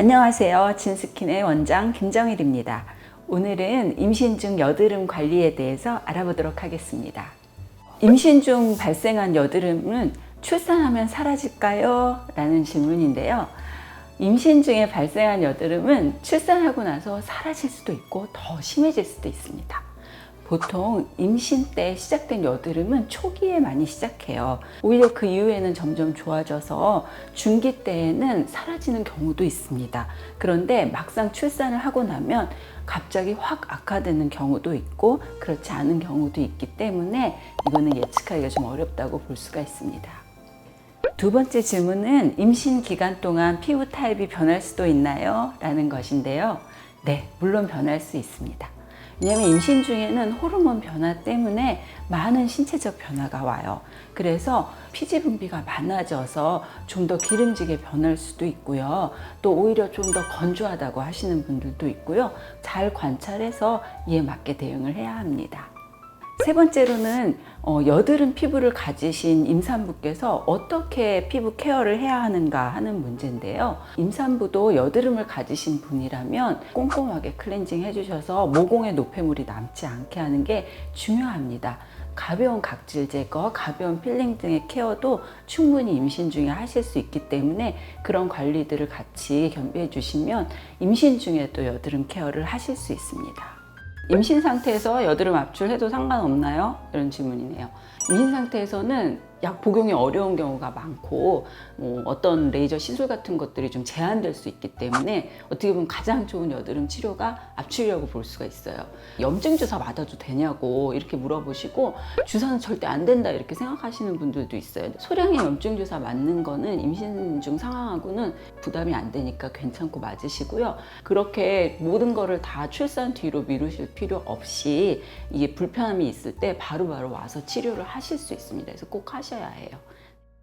안녕하세요. 진스킨의 원장 김정일입니다. 오늘은 임신 중 여드름 관리에 대해서 알아보도록 하겠습니다. 임신 중 발생한 여드름은 출산하면 사라질까요? 라는 질문인데요. 임신 중에 발생한 여드름은 출산하고 나서 사라질 수도 있고 더 심해질 수도 있습니다. 보통 임신 때 시작된 여드름은 초기에 많이 시작해요. 오히려 그 이후에는 점점 좋아져서 중기 때에는 사라지는 경우도 있습니다. 그런데 막상 출산을 하고 나면 갑자기 확 악화되는 경우도 있고 그렇지 않은 경우도 있기 때문에 이거는 예측하기가 좀 어렵다고 볼 수가 있습니다. 두 번째 질문은 임신 기간 동안 피부 타입이 변할 수도 있나요? 라는 것인데요. 네, 물론 변할 수 있습니다. 왜냐하면 임신 중에는 호르몬 변화 때문에 많은 신체적 변화가 와요. 그래서 피지 분비가 많아져서 좀 더 기름지게 변할 수도 있고요. 또 오히려 좀 더 건조하다고 하시는 분들도 있고요. 잘 관찰해서 이에 맞게 대응을 해야 합니다. 세 번째로는 여드름 피부를 가지신 임산부께서 어떻게 피부 케어를 해야 하는가 하는 문제인데요. 임산부도 여드름을 가지신 분이라면 꼼꼼하게 클렌징 해주셔서 모공에 노폐물이 남지 않게 하는 게 중요합니다. 가벼운 각질 제거, 가벼운 필링 등의 케어도 충분히 임신 중에 하실 수 있기 때문에 그런 관리들을 같이 겸비해 주시면 임신 중에도 여드름 케어를 하실 수 있습니다. 임신 상태에서 여드름 압출해도 상관없나요? 이런 질문이네요. 임신 상태에서는 약 복용이 어려운 경우가 많고 어떤 레이저 시술 같은 것들이 좀 제한될 수 있기 때문에 어떻게 보면 가장 좋은 여드름 치료가 압출이라고 볼 수가 있어요. 염증 주사 맞아도 되냐고 이렇게 물어보시고 주사는 절대 안 된다 이렇게 생각하시는 분들도 있어요. 소량의 염증 주사 맞는 거는 임신 중 상황하고는 부담이 안 되니까 괜찮고 맞으시고요. 그렇게 모든 거를 다 출산 뒤로 미루실 필요 없이 이게 불편함이 있을 때 바로바로 와서 치료를 하실 수 있습니다. 그래서 꼭 하셔야 해요.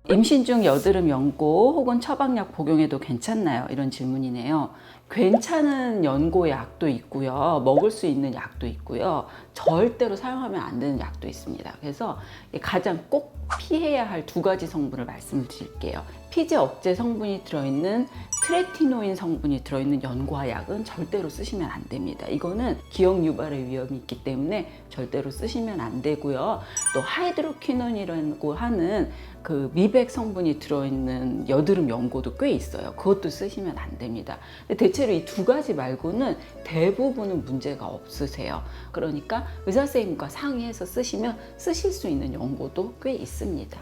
임신 중 여드름 연고 혹은 처방약 복용해도 괜찮나요? 이런 질문이네요. 괜찮은 연고 약도 있고요. 먹을 수 있는 약도 있고요. 절대로 사용하면 안 되는 약도 있습니다. 그래서 가장 꼭 피해야 할 두 가지 성분을 말씀드릴게요. 피지 억제 성분이 들어있는 트레티노인 성분이 들어있는 연고와 약은 절대로 쓰시면 안 됩니다. 이거는 기억 유발의 위험이 있기 때문에 절대로 쓰시면 안 되고요. 또 하이드로퀴논이라고 하는 그 미백 성분이 들어있는 여드름 연고도 꽤 있어요. 그것도 쓰시면 안 됩니다. 근데 대체로 이 두 가지 말고는 대부분은 문제가 없으세요. 그러니까 의사 선생님과 상의해서 쓰시면 쓰실 수 있는 연고도 꽤 있습니다.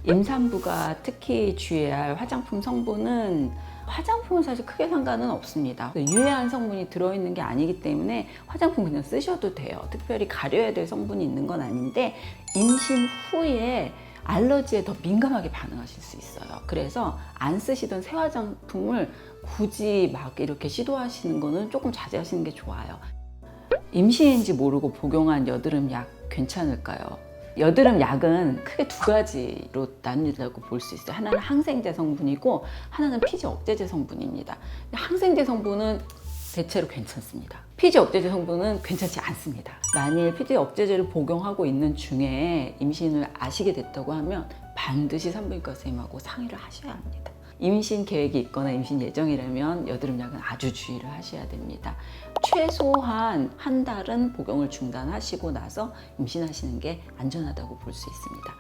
임산부가 특히 주의해야 할 화장품 성분은 화장품은 사실 크게 상관은 없습니다. 유해한 성분이 들어있는 게 아니기 때문에 화장품 그냥 쓰셔도 돼요. 특별히 가려야 될 성분이 있는 건 아닌데 임신 후에 알러지에 더 민감하게 반응하실 수 있어요. 그래서 안 쓰시던 새 화장품을 굳이 막 이렇게 시도하시는 거는 조금 자제하시는 게 좋아요. 임신인지 모르고 복용한 여드름 약 괜찮을까요? 여드름 약은 크게 두 가지로 나뉘다고 볼 수 있어요. 하나는 항생제 성분이고 하나는 피지 억제제 성분입니다. 항생제 성분은 대체로 괜찮습니다. 피지 억제제 성분은 괜찮지 않습니다. 만일 피지 억제제를 복용하고 있는 중에 임신을 아시게 됐다고 하면 반드시 산부인과 선생님하고 상의를 하셔야 합니다. 임신 계획이 있거나 임신 예정이라면 여드름 약은 아주 주의를 하셔야 됩니다. 최소한 한 달은 복용을 중단하시고 나서 임신하시는 게 안전하다고 볼 수 있습니다.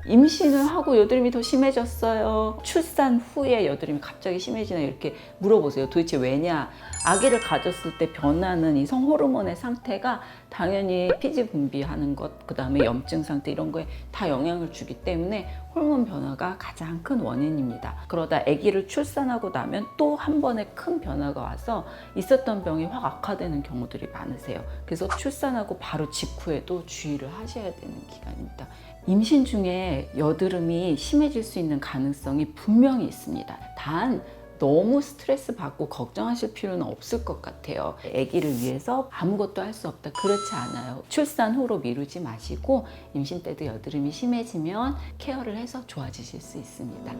임신을 하고 여드름이 더 심해졌어요. 출산 후에 여드름이 갑자기 심해지나 이렇게 물어보세요. 도대체 왜냐? 아기를 가졌을 때 변하는 이 성호르몬의 상태가 당연히 피지 분비하는 것, 그 다음에 염증 상태 이런 거에 다 영향을 주기 때문에 호르몬 변화가 가장 큰 원인입니다. 그러다 아기를 출산하고 나면 또 한 번의 큰 변화가 와서 있었던 병이 확 악화되는 경우들이 많으세요. 그래서 출산하고 바로 직후에도 주의를 하셔야 되는 기간입니다. 임신 중에 여드름이 심해질 수 있는 가능성이 분명히 있습니다. 단 너무 스트레스 받고 걱정하실 필요는 없을 것 같아요. 아기를 위해서 아무것도 할 수 없다. 그렇지 않아요. 출산 후로 미루지 마시고 임신 때도 여드름이 심해지면 케어를 해서 좋아지실 수 있습니다.